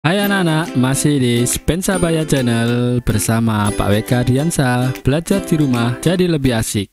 Hai anak-anak, masih di Spensabaya Channel bersama Pak WK Diansa. Belajar di rumah jadi lebih asik.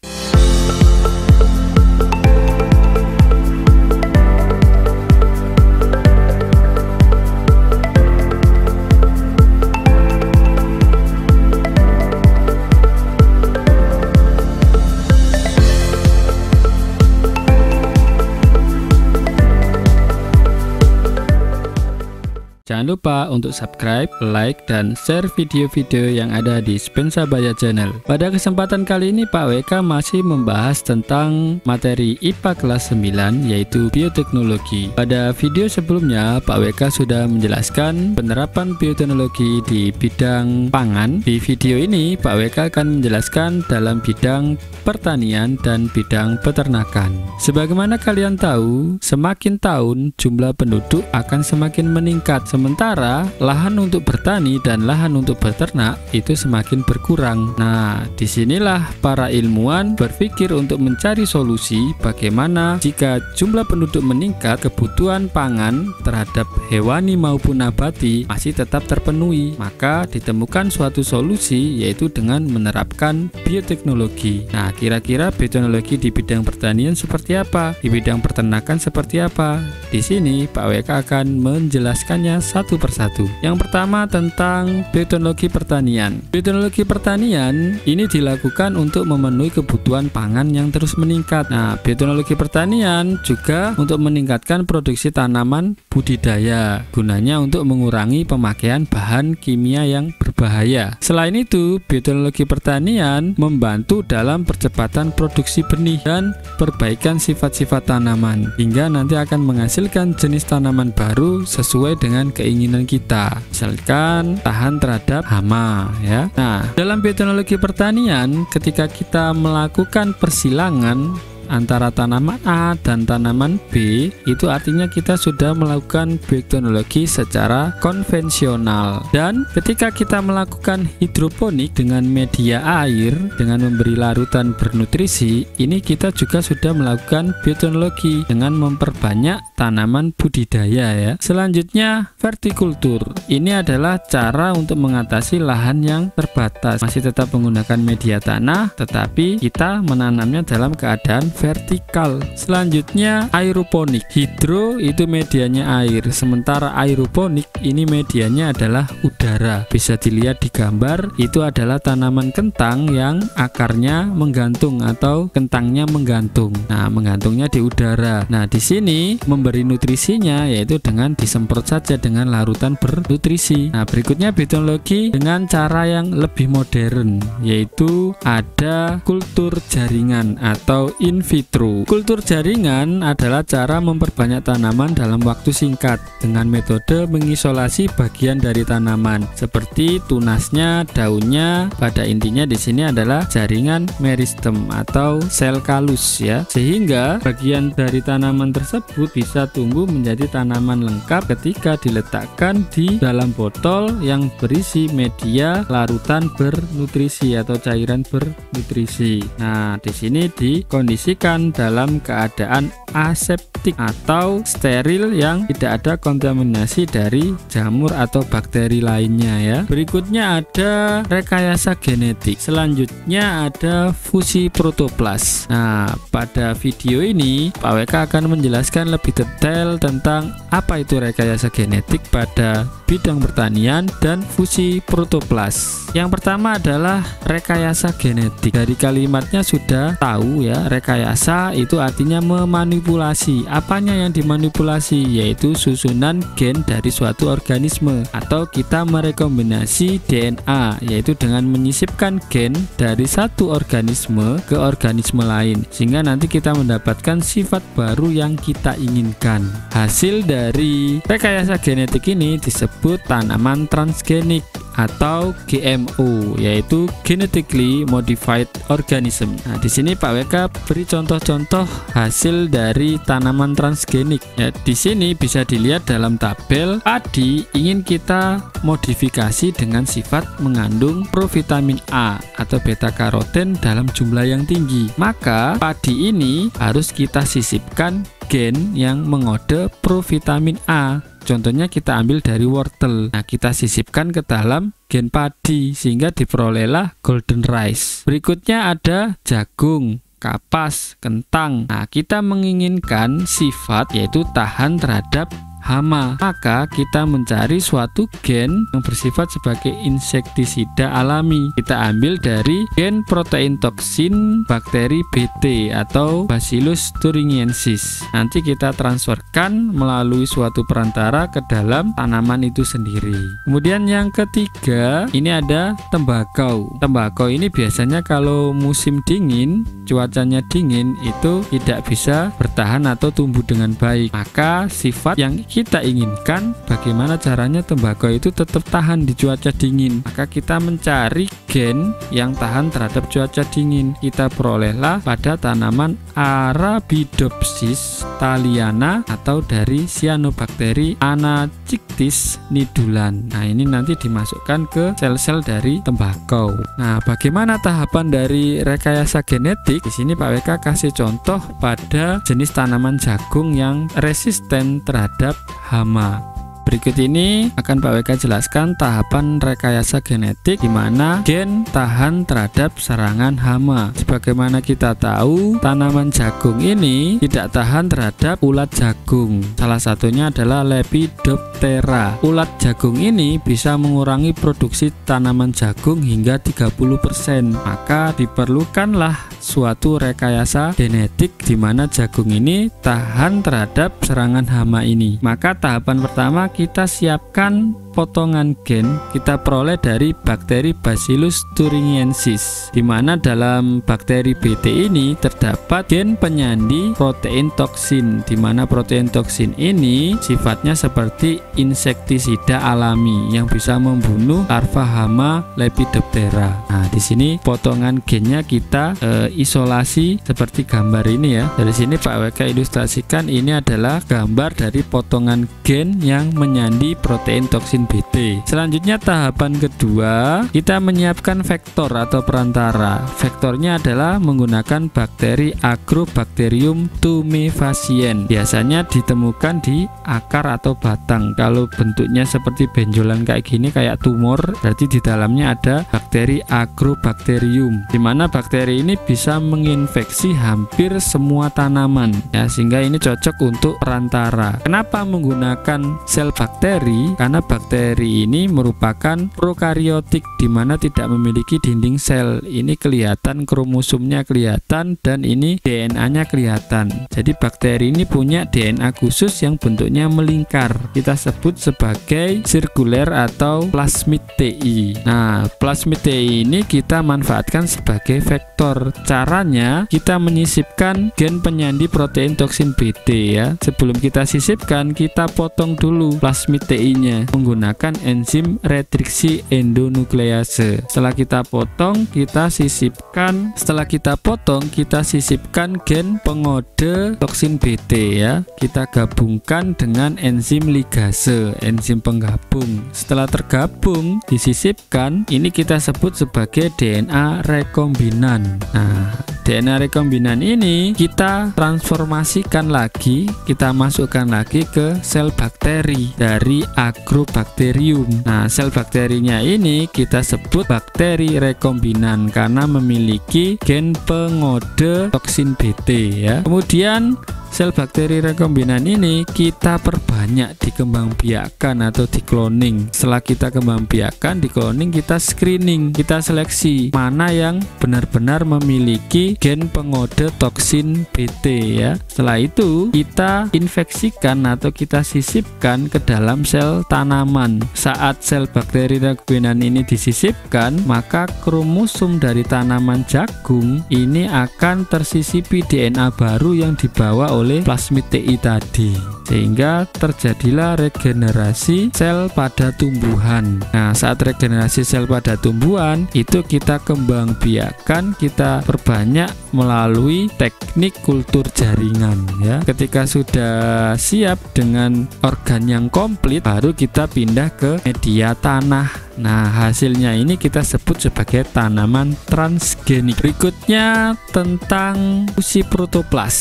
Jangan lupa untuk subscribe, like, dan share video-video yang ada di Spensabaya Channel. Pada kesempatan kali ini Pak WK masih membahas tentang materi IPA kelas 9 yaitu bioteknologi. Pada video sebelumnya Pak WK sudah menjelaskan penerapan bioteknologi di bidang pangan. Di video ini Pak WK akan menjelaskan dalam bidang pertanian dan bidang peternakan. Sebagaimana kalian tahu, semakin tahun jumlah penduduk akan semakin meningkat. Sementara lahan untuk bertani dan lahan untuk beternak itu semakin berkurang. Nah, disinilah para ilmuwan berpikir untuk mencari solusi bagaimana jika jumlah penduduk meningkat, kebutuhan pangan terhadap hewani maupun nabati masih tetap terpenuhi. Maka ditemukan suatu solusi yaitu dengan menerapkan bioteknologi. Nah, kira-kira bioteknologi di bidang pertanian seperti apa? Di bidang peternakan seperti apa? Di sini Pak WK akan menjelaskannya satu persatu. Yang pertama tentang bioteknologi pertanian. Bioteknologi pertanian ini dilakukan untuk memenuhi kebutuhan pangan yang terus meningkat. Nah, bioteknologi pertanian juga untuk meningkatkan produksi tanaman budidaya. Gunanya untuk mengurangi pemakaian bahan kimia yang berbahaya. Selain itu, bioteknologi pertanian membantu dalam percepatan produksi benih dan perbaikan sifat-sifat tanaman hingga nanti akan menghasilkan jenis tanaman baru sesuai dengan keinginan kita, misalkan tahan terhadap hama ya. Nah, dalam bioteknologi pertanian ketika kita melakukan persilangan antara tanaman A dan tanaman B, itu artinya kita sudah melakukan bioteknologi secara konvensional. Dan ketika kita melakukan hidroponik dengan media air dengan memberi larutan bernutrisi, ini kita juga sudah melakukan bioteknologi dengan memperbanyak tanaman budidaya ya. Selanjutnya vertikultur. Ini adalah cara untuk mengatasi lahan yang terbatas. Masih tetap menggunakan media tanah, tetapi kita menanamnya dalam keadaan vertikal. Selanjutnya aeroponik. Hidro itu medianya air, sementara aeroponik ini medianya adalah udara. Bisa dilihat di gambar, itu adalah tanaman kentang yang akarnya menggantung atau kentangnya menggantung. Nah, menggantungnya di udara. Nah, di sini memberi nutrisinya yaitu dengan disemprot saja dengan larutan bernutrisi. Nah, berikutnya bioteknologi dengan cara yang lebih modern, yaitu ada kultur jaringan atau in vitro. Kultur jaringan adalah cara memperbanyak tanaman dalam waktu singkat dengan metode mengisolasi bagian dari tanaman seperti tunasnya, daunnya. Pada intinya di sini adalah jaringan meristem atau sel kalus ya. Sehingga bagian dari tanaman tersebut bisa tumbuh menjadi tanaman lengkap ketika diletakkan di dalam botol yang berisi media larutan bernutrisi atau cairan bernutrisi. Nah, di sini dikondisikan dalam keadaan aseptik atau steril yang tidak ada kontaminasi dari jamur atau bakteri lainnya ya. Berikutnya ada rekayasa genetik. Selanjutnya ada fusi protoplas. Nah, pada video ini Pak WK akan menjelaskan lebih detail tentang apa itu rekayasa genetik pada bidang pertanian dan fusi protoplas. Yang pertama adalah rekayasa genetik. Dari kalimatnya sudah tahu ya, rekayasa itu artinya memanipulasi. Apanya yang dimanipulasi? Yaitu susunan gen dari suatu organisme, atau kita merekombinasi DNA, yaitu dengan menyisipkan gen dari satu organisme ke organisme lain sehingga nanti kita mendapatkan sifat baru yang kita inginkan. Hasil dari rekayasa genetik ini disebut tanaman transgenik atau GMO, yaitu genetically modified organism. Nah, di sini Pak WK beri contoh-contoh hasil dari tanaman transgenik. Ya, di sini bisa dilihat dalam tabel padi ingin kita modifikasi dengan sifat mengandung provitamin A atau beta karoten dalam jumlah yang tinggi. Maka padi ini harus kita sisipkan gen yang mengode provitamin A Contohnya kita ambil dari wortel. Nah, kita sisipkan ke dalam gen padi sehingga diperolehlah golden rice. Berikutnya ada jagung, kapas, kentang. Nah, kita menginginkan sifat yaitu tahan terhadap hama, maka kita mencari suatu gen yang bersifat sebagai insektisida alami. Kita ambil dari gen protein toksin bakteri BT atau Bacillus thuringiensis. Nanti kita transferkan melalui suatu perantara ke dalam tanaman itu sendiri. Kemudian yang ketiga, ini ada tembakau. Tembakau ini biasanya kalau musim dingin, cuacanya dingin, itu tidak bisa bertahan atau tumbuh dengan baik. Maka sifat yang kita inginkan, bagaimana caranya tembakau itu tetap tahan di cuaca dingin. Maka kita mencari gen yang tahan terhadap cuaca dingin. Kita perolehlah pada tanaman Arabidopsis thaliana atau dari Cyanobacteria anachictis nidulan. Nah, ini nanti dimasukkan ke sel-sel dari tembakau. Nah, bagaimana tahapan dari rekayasa genetik? Di sini Pak WK kasih contoh pada jenis tanaman jagung yang resisten terhadap hama. Berikut ini akan Pak WK jelaskan tahapan rekayasa genetik di mana gen tahan terhadap serangan hama. Sebagaimana kita tahu, tanaman jagung ini tidak tahan terhadap ulat jagung. Salah satunya adalah Lepidoptera. Ulat jagung ini bisa mengurangi produksi tanaman jagung hingga 30%. Maka diperlukanlah suatu rekayasa genetik di mana jagung ini tahan terhadap serangan hama ini. Maka tahapan pertama, kita siapkan potongan gen, kita peroleh dari bakteri Bacillus thuringiensis, di mana dalam bakteri BT ini terdapat gen penyandi protein toksin, di mana protein toksin ini sifatnya seperti insektisida alami yang bisa membunuh larva hama Lepidoptera. Nah, di sini potongan gennya kita isolasi seperti gambar ini ya. Dari sini Pak WK ilustrasikan, ini adalah gambar dari potongan gen yang menyandi protein toksin BT. Selanjutnya tahapan kedua, kita menyiapkan vektor atau perantara. Vektornya adalah menggunakan bakteri Agrobacterium tumefaciens. Biasanya ditemukan di akar atau batang. Kalau bentuknya seperti benjolan kayak gini, kayak tumor, berarti di dalamnya ada bakteri Agrobacterium, di mana bakteri ini bisa menginfeksi hampir semua tanaman ya, sehingga ini cocok untuk perantara. Kenapa menggunakan sel bakteri? Karena bakteri ini merupakan prokariotik, di mana tidak memiliki dinding sel. Ini kelihatan, kromosomnya kelihatan, dan ini DNA-nya kelihatan. Jadi bakteri ini punya DNA khusus yang bentuknya melingkar. Kita sebut sebagai sirkuler atau plasmid TI. Nah, plasmid TI ini kita manfaatkan sebagai vektor. Caranya, kita menyisipkan gen penyandi protein toksin BT ya. Sebelum kita sisipkan, kita potong dulu plasmid TI-nya menggunakan enzim retriksi endonuklease. Setelah kita potong, kita sisipkan. Setelah kita potong, kita sisipkan gen pengode toksin BT ya. Kita gabungkan dengan enzim ligase, enzim penggabung. Setelah tergabung, disisipkan. Ini kita sebut sebagai DNA rekombinan. Nah, DNA rekombinan ini kita transformasikan lagi, kita masukkan lagi ke sel bakteri dari Agrobacterium. Nah, sel bakterinya ini kita sebut bakteri rekombinan karena memiliki gen pengode toksin BT ya. Kemudian sel bakteri rekombinan ini kita perbanyak, dikembangbiakkan atau dikloning. Setelah kita kembangbiakkan, dikloning, kita screening, kita seleksi mana yang benar-benar memiliki gen pengode toksin BT ya. Setelah itu kita infeksikan atau kita sisipkan ke dalam sel tanaman. Saat sel bakteri rekombinan ini disisipkan, maka kromosom dari tanaman jagung ini akan tersisipi DNA baru yang dibawa oleh plasmid TI tadi, sehingga terjadilah regenerasi sel pada tumbuhan. Nah, saat regenerasi sel pada tumbuhan itu kita kembangbiakkan, kita perbanyak melalui teknik kultur jaringan ya. Ketika sudah siap dengan organ yang komplit, baru kita pindah ke media tanah. Nah, hasilnya ini kita sebut sebagai tanaman transgenik. Berikutnya tentang fungsi protoplas.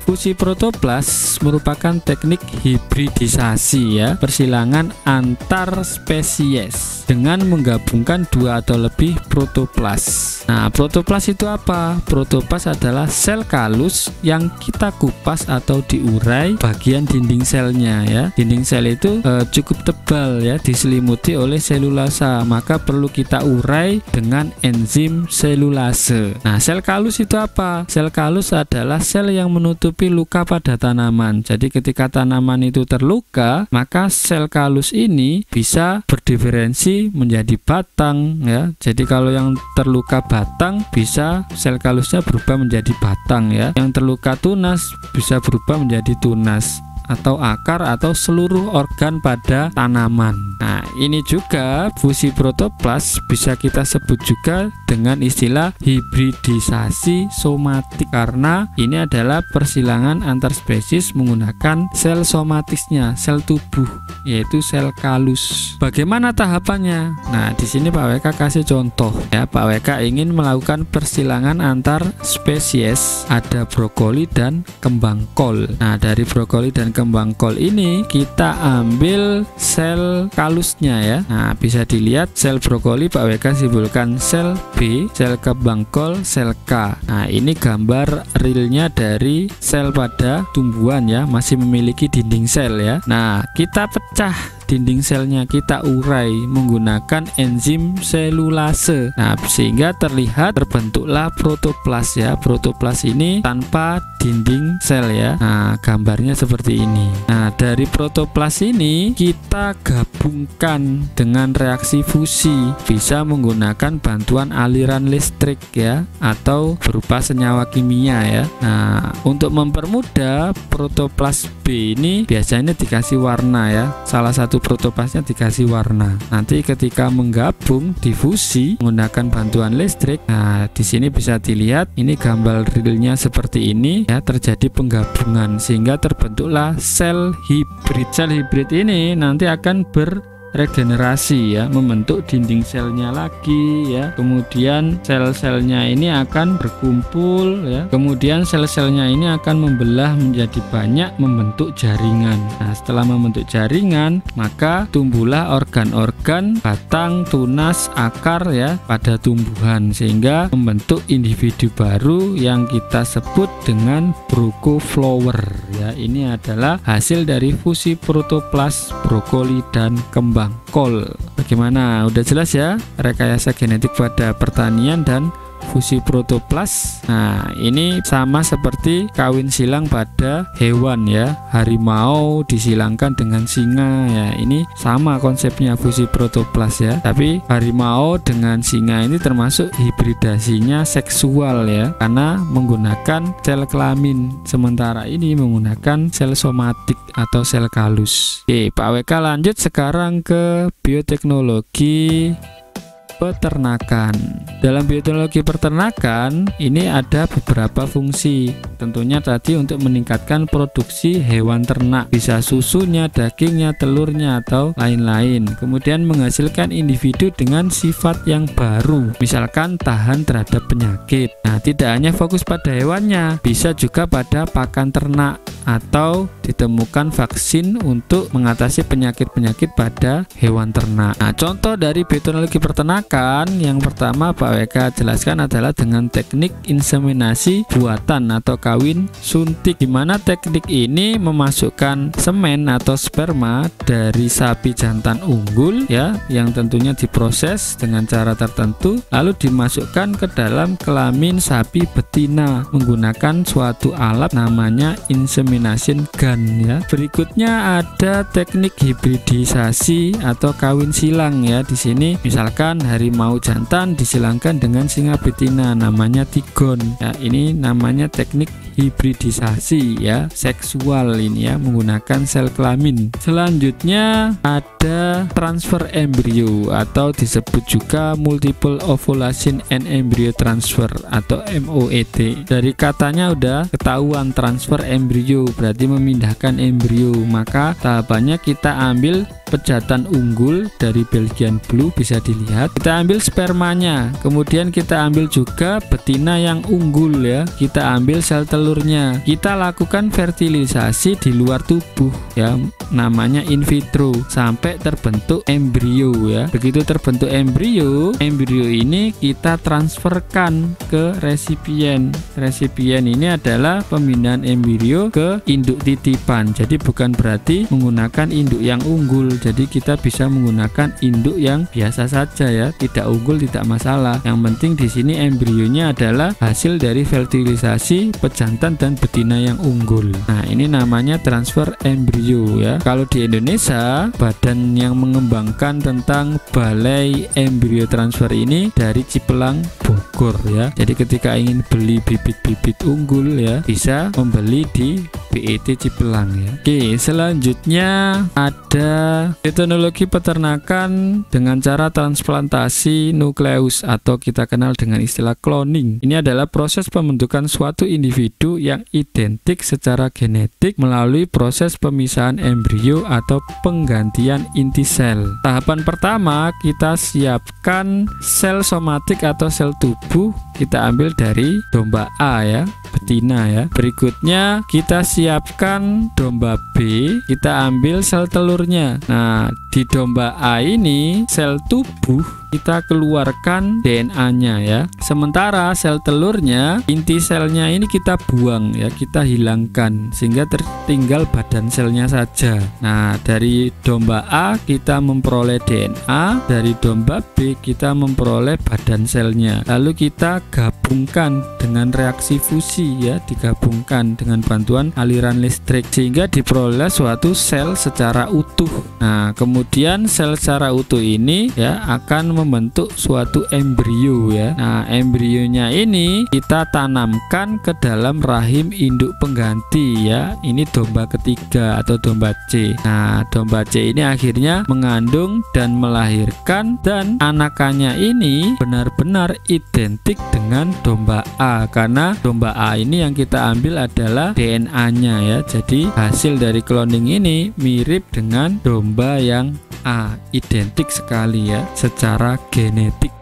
Fusi protoplas merupakan teknik hibridisasi ya, persilangan antar spesies dengan menggabungkan dua atau lebih protoplas. Nah, protoplas itu apa? Protoplas adalah sel kalus yang kita kupas atau diurai bagian dinding selnya ya. Dinding sel itu cukup tebal ya, diselimuti oleh selulasa, maka perlu kita urai dengan enzim selulase. Nah, sel kalus itu apa? Sel kalus adalah sel yang menutupi luka pada tanaman. Jadi ketika tanaman itu terluka, maka sel kalus ini bisa berdiferensi menjadi batang ya. Jadi kalau yang terluka batang, bisa sel kalusnya berubah menjadi batang ya. Yang terluka tunas bisa berubah menjadi tunas atau akar atau seluruh organ pada tanaman. Nah, ini juga fusi protoplas bisa kita sebut juga dengan istilah hibridisasi somatik, karena ini adalah persilangan antar spesies menggunakan sel somatisnya, sel tubuh, yaitu sel kalus. Bagaimana tahapannya? Nah, di sini Pak WK kasih contoh ya. Pak WK ingin melakukan persilangan antar spesies, ada brokoli dan kembang kol. Nah, dari brokoli dan kembang kol ini kita ambil sel kalusnya ya. Nah, bisa dilihat sel brokoli Pak WK simbolkan sel B, sel kembang kol sel K. Nah, ini gambar realnya dari sel pada tumbuhan ya, masih memiliki dinding sel ya. Nah, kita pecah dinding selnya, kita urai menggunakan enzim selulase. Nah, sehingga terbentuklah protoplas ya. Protoplas ini tanpa dinding sel ya. Nah, gambarnya seperti ini. Nah, dari protoplas ini kita gabungkan dengan reaksi fusi, bisa menggunakan bantuan aliran listrik ya, atau berupa senyawa kimia ya. Nah, untuk mempermudah, protoplas B ini biasanya dikasih warna ya. Salah satu protoplasnya dikasih warna. Nanti ketika menggabung difusi menggunakan bantuan listrik, nah di sini bisa dilihat ini gambar realnya seperti ini ya, terjadi penggabungan sehingga terbentuklah sel hibrid. Sel hibrid ini nanti akan regenerasi ya, membentuk dinding selnya lagi ya, kemudian sel-selnya ini akan berkumpul ya, kemudian sel-selnya ini akan membelah menjadi banyak, membentuk jaringan. Nah, setelah membentuk jaringan, maka tumbuhlah organ-organ batang, tunas, akar ya pada tumbuhan, sehingga membentuk individu baru yang kita sebut dengan brokoflower ya. Ini adalah hasil dari fusi protoplas brokoli dan kembang kol. Bagaimana? Udah jelas ya rekayasa genetik pada pertanian dan fusi protoplas. Nah, ini sama seperti kawin silang pada hewan ya. Harimau disilangkan dengan singa ya. Ini sama konsepnya fusi protoplas ya. Tapi harimau dengan singa ini termasuk hibridasinya seksual ya, karena menggunakan sel kelamin. Sementara ini menggunakan sel somatik atau sel kalus. Oke, Pak WK lanjut sekarang ke bioteknologi peternakan. Dalam bioteknologi peternakan ini ada beberapa fungsi. Tentunya tadi untuk meningkatkan produksi hewan ternak, bisa susunya, dagingnya, telurnya, atau lain-lain. Kemudian menghasilkan individu dengan sifat yang baru, misalkan tahan terhadap penyakit. Nah, tidak hanya fokus pada hewannya, bisa juga pada pakan ternak atau ditemukan vaksin untuk mengatasi penyakit-penyakit pada hewan ternak. Nah, contoh dari bioteknologi peternakan yang pertama Pak WK jelaskan adalah dengan teknik inseminasi buatan atau kawin suntik, di mana teknik ini memasukkan semen atau sperma dari sapi jantan unggul ya, yang tentunya diproses dengan cara tertentu, lalu dimasukkan ke dalam kelamin sapi betina menggunakan suatu alat namanya insemination gun ya. Berikutnya ada teknik hibridisasi atau kawin silang ya. Di sini misalkan harimau jantan disilangkan dengan singa betina, namanya tigon ya. Ini namanya teknik hibridisasi ya, seksual ini ya, menggunakan sel kelamin. Selanjutnya ada transfer embrio atau disebut juga multiple ovulation and embryo transfer atau MOET. Dari katanya udah ketahuan transfer embrio berarti memindahkan embrio, maka tahapannya kita ambil pejantan unggul dari Belgian Blue bisa dilihat. Kita ambil spermanya, kemudian kita ambil juga betina yang unggul ya. Kita ambil sel telurnya. Kita lakukan fertilisasi di luar tubuh ya, namanya in vitro, sampai terbentuk embrio ya. Begitu terbentuk embrio ini kita transferkan ke resipien. Resipien ini adalah pembinaan embrio ke induk titipan. Jadi bukan berarti menggunakan induk yang unggul. Jadi kita bisa menggunakan induk yang biasa saja ya, tidak unggul tidak masalah. Yang penting di sini embrionya adalah hasil dari fertilisasi pejantan dan betina yang unggul. Nah, ini namanya transfer embrio ya. Kalau di Indonesia, badan yang mengembangkan tentang Balai Embrio Transfer ini dari Cipelang, Bogor ya. Jadi ketika ingin beli bibit-bibit unggul ya, bisa membeli di BET Cipelang ya. Oke, selanjutnya ada teknologi peternakan dengan cara transplantasi nukleus atau kita kenal dengan istilah cloning. Ini adalah proses pembentukan suatu individu yang identik secara genetik melalui proses pemisahan embrio atau penggantian inti sel. Tahapan pertama, kita siapkan sel somatik atau sel tubuh, kita ambil dari domba A ya, betina ya. Berikutnya kita siapkan domba B, kita ambil sel telurnya. Nah, di domba A ini sel tubuh kita keluarkan DNA-nya ya. Sementara sel telurnya, inti selnya ini kita buang ya, kita hilangkan sehingga tertinggal badan selnya saja. Nah, dari domba A kita memperoleh DNA, dari domba B kita memperoleh badan selnya. Lalu kita gabungkan dengan reaksi fusi ya, digabungkan dengan bantuan aliran listrik sehingga diperoleh suatu sel secara utuh. Nah, kemudian sel secara utuh ini ya akan membentuk suatu embrio ya. Nah, embrionya ini kita tanamkan ke dalam rahim induk pengganti ya. Ini domba ketiga atau domba C. Nah, domba C ini akhirnya mengandung dan melahirkan, dan anakannya ini benar-benar identik dengan domba A, karena domba A ini yang kita ambil adalah DNA-nya ya. Jadi hasil dari cloning ini mirip dengan domba yang A, identik sekali ya secara genetik.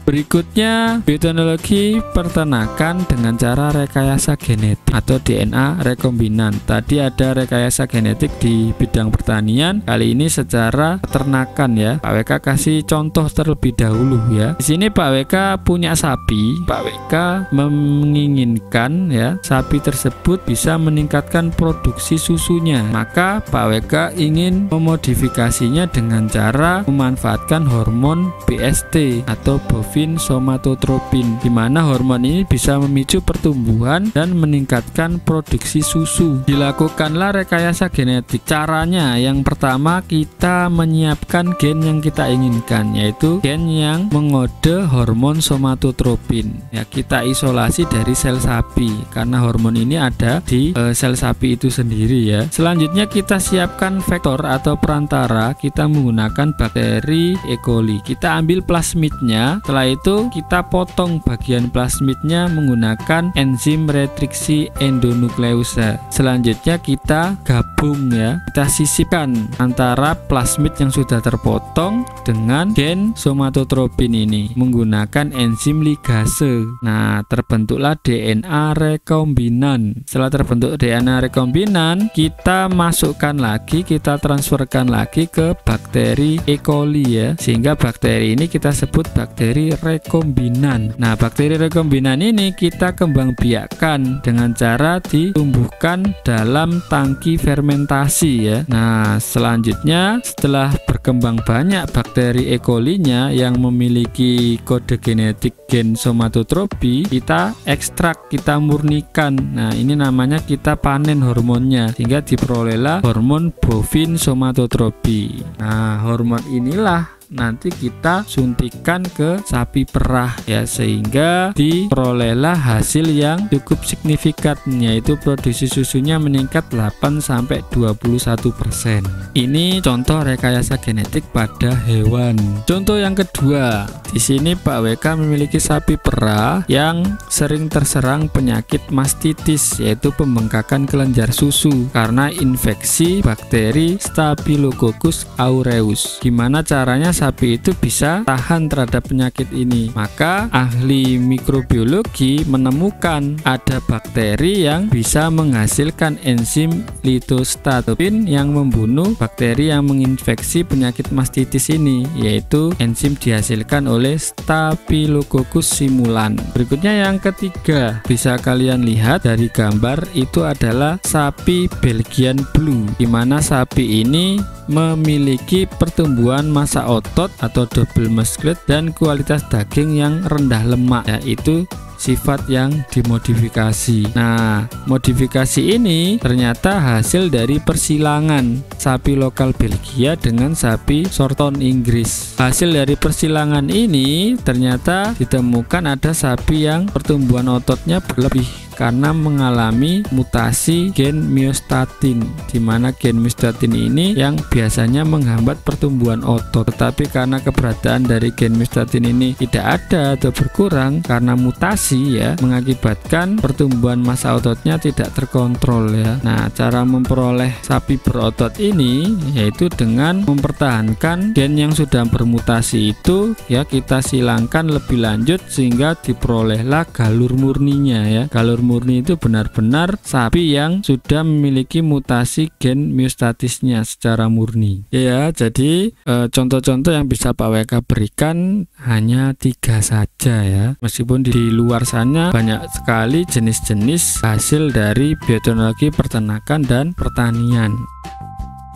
Berikutnya, bioteknologi peternakan dengan cara rekayasa genetik atau DNA rekombinan. Tadi ada rekayasa genetik di bidang pertanian, kali ini secara peternakan ya. Pak WK kasih contoh terlebih dahulu ya. Di sini Pak WK punya sapi. Pak WK menginginkan ya sapi tersebut bisa meningkatkan produksi susunya. Maka Pak WK ingin memodifikasinya dengan cara memanfaatkan hormon BST atau bovine somatotropin, di mana hormon ini bisa memicu pertumbuhan dan meningkatkan produksi susu. Dilakukanlah rekayasa genetik. Caranya yang pertama, kita menyiapkan gen yang kita inginkan, yaitu gen yang mengode hormon somatotropin. Ya, kita isolasi dari sel sapi karena hormon ini ada di sel sapi itu sendiri ya. Selanjutnya kita siapkan vektor atau perantara, kita menggunakan bakteri E. coli. Kita ambil plasmidnya, setelah itu kita potong bagian plasmidnya menggunakan enzim retriksi endonukleasa. Selanjutnya kita gabung ya, kita sisipkan antara plasmid yang sudah terpotong dengan gen somatotropin ini menggunakan enzim ligase. Nah, terbentuklah DNA rekombinan. Setelah terbentuk DNA rekombinan, kita masukkan lagi, kita transferkan lagi ke bakteri E. coli ya, sehingga bakteri ini kita sebut bakteri rekombinan. Nah, bakteri rekombinan ini kita kembang biakkan dengan cara ditumbuhkan dalam tangki fermentasi ya. Nah, selanjutnya setelah berkembang banyak bakteri E. coli-nya yang memiliki kode genetik gen somatotropi, kita ekstrak, kita murnikan. Nah, ini namanya kita panen hormonnya sehingga diperolehlah hormon bovine somatotropi. Nah, hormon inilah nanti kita suntikan ke sapi perah ya, sehingga diperolehlah hasil yang cukup signifikan, yaitu produksi susunya meningkat 8-21%. Ini contoh rekayasa genetik pada hewan. Contoh yang kedua, di sini Pak WK memiliki sapi perah yang sering terserang penyakit mastitis, yaitu pembengkakan kelenjar susu karena infeksi bakteri Staphylococcus aureus. Gimana caranya sapi itu bisa tahan terhadap penyakit ini? Maka ahli mikrobiologi menemukan ada bakteri yang bisa menghasilkan enzim litostatopin yang membunuh bakteri yang menginfeksi penyakit mastitis ini, yaitu enzim dihasilkan oleh Staphylococcus simulan. Berikutnya yang ketiga, bisa kalian lihat dari gambar itu adalah sapi Belgian Blue, di mana sapi ini memiliki pertumbuhan massa otot atau double muscular dan kualitas daging yang rendah lemak, yaitu sifat yang dimodifikasi. Nah, modifikasi ini ternyata hasil dari persilangan sapi lokal Belgia dengan sapi Shorton Inggris. Hasil dari persilangan ini ternyata ditemukan ada sapi yang pertumbuhan ototnya berlebih karena mengalami mutasi gen myostatin, di mana gen myostatin ini yang biasanya menghambat pertumbuhan otot. Tetapi karena keberadaan dari gen myostatin ini tidak ada atau berkurang karena mutasi ya, mengakibatkan pertumbuhan massa ototnya tidak terkontrol ya. Nah, cara memperoleh sapi berotot ini yaitu dengan mempertahankan gen yang sudah bermutasi itu ya, kita silangkan lebih lanjut sehingga diperolehlah galur murninya ya. Galur murni itu benar-benar sapi yang sudah memiliki mutasi gen myostatisnya secara murni ya. Jadi contoh-contoh yang bisa Pak WK berikan hanya 3 saja ya, meskipun di luar sana banyak sekali jenis-jenis hasil dari bioteknologi peternakan dan pertanian.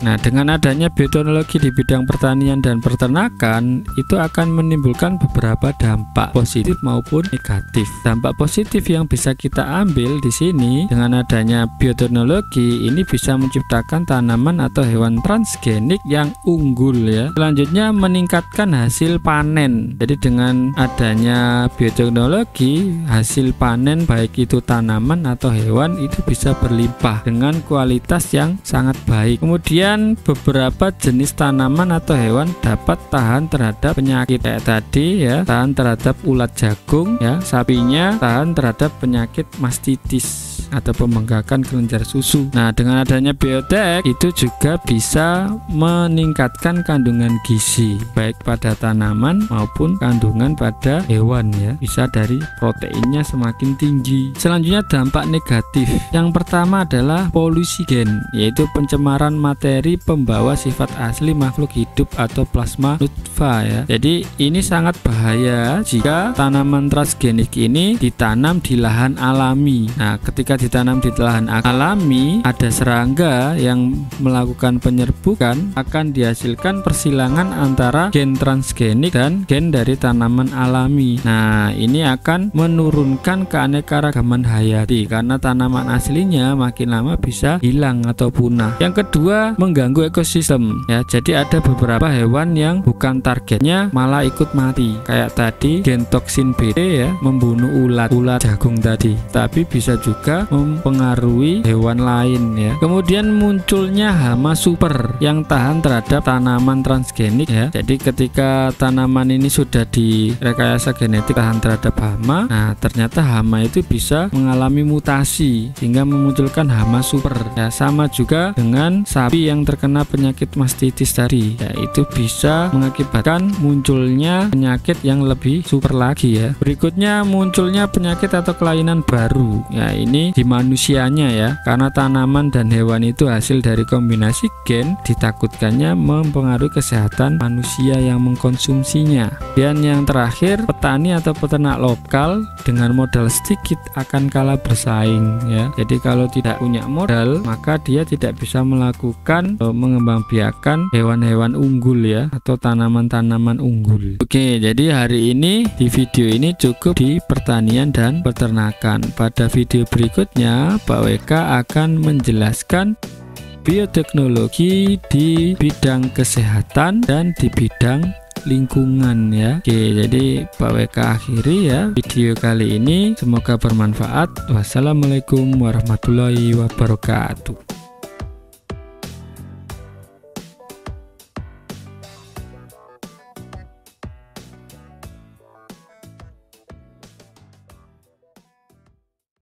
Nah, dengan adanya bioteknologi di bidang pertanian dan peternakan itu akan menimbulkan beberapa dampak positif maupun negatif. Dampak positif yang bisa kita ambil di sini dengan adanya bioteknologi ini bisa menciptakan tanaman atau hewan transgenik yang unggul ya. Selanjutnya meningkatkan hasil panen. Jadi dengan adanya bioteknologi hasil panen baik itu tanaman atau hewan itu bisa berlimpah dengan kualitas yang sangat baik. Kemudian beberapa jenis tanaman atau hewan dapat tahan terhadap penyakit kayak tadi ya, tahan terhadap ulat jagung ya, sapinya tahan terhadap penyakit mastitis atau pembengkakan kelenjar susu. Nah, dengan adanya biotek itu juga bisa meningkatkan kandungan gizi baik pada tanaman maupun kandungan pada hewan ya, bisa dari proteinnya semakin tinggi. Selanjutnya dampak negatif. Yang pertama adalah polusi gen, yaitu pencemaran materi pembawa sifat asli makhluk hidup atau plasma nutfa ya. Jadi ini sangat bahaya jika tanaman transgenik ini ditanam di lahan alami. Nah, ketika ditanam di lahan alami ada serangga yang melakukan penyerbukan, akan dihasilkan persilangan antara gen transgenik dan gen dari tanaman alami. Nah, ini akan menurunkan keanekaragaman hayati karena tanaman aslinya makin lama bisa hilang atau punah. Yang kedua, mengganggu ekosistem ya. Jadi ada beberapa hewan yang bukan targetnya malah ikut mati. Kayak tadi gen toksin BT ya, membunuh ulat jagung tadi. Tapi bisa juga mempengaruhi hewan lain ya. Kemudian munculnya hama super yang tahan terhadap tanaman transgenik ya. Jadi ketika tanaman ini sudah direkayasa genetik tahan terhadap hama, nah ternyata hama itu bisa mengalami mutasi sehingga memunculkan hama super ya. Sama juga dengan sapi yang terkena penyakit mastitis tadi ya, itu bisa mengakibatkan munculnya penyakit yang lebih super lagi ya. Berikutnya munculnya penyakit atau kelainan baru ya, ini di manusianya ya, karena tanaman dan hewan itu hasil dari kombinasi gen, ditakutkannya mempengaruhi kesehatan manusia yang mengkonsumsinya. Dan yang terakhir, petani atau peternak lokal dengan modal sedikit akan kalah bersaing ya. Jadi kalau tidak punya modal maka dia tidak bisa melakukan mengembangbiakan hewan-hewan unggul ya, atau tanaman-tanaman unggul. Oke, jadi hari ini di video ini cukup di pertanian dan peternakan. Pada video berikutnya Pak WK akan menjelaskan bioteknologi di bidang kesehatan dan di bidang lingkungan ya. Oke, jadi Pak WK akhiri ya video kali ini, semoga bermanfaat. Wassalamualaikum warahmatullahi wabarakatuh.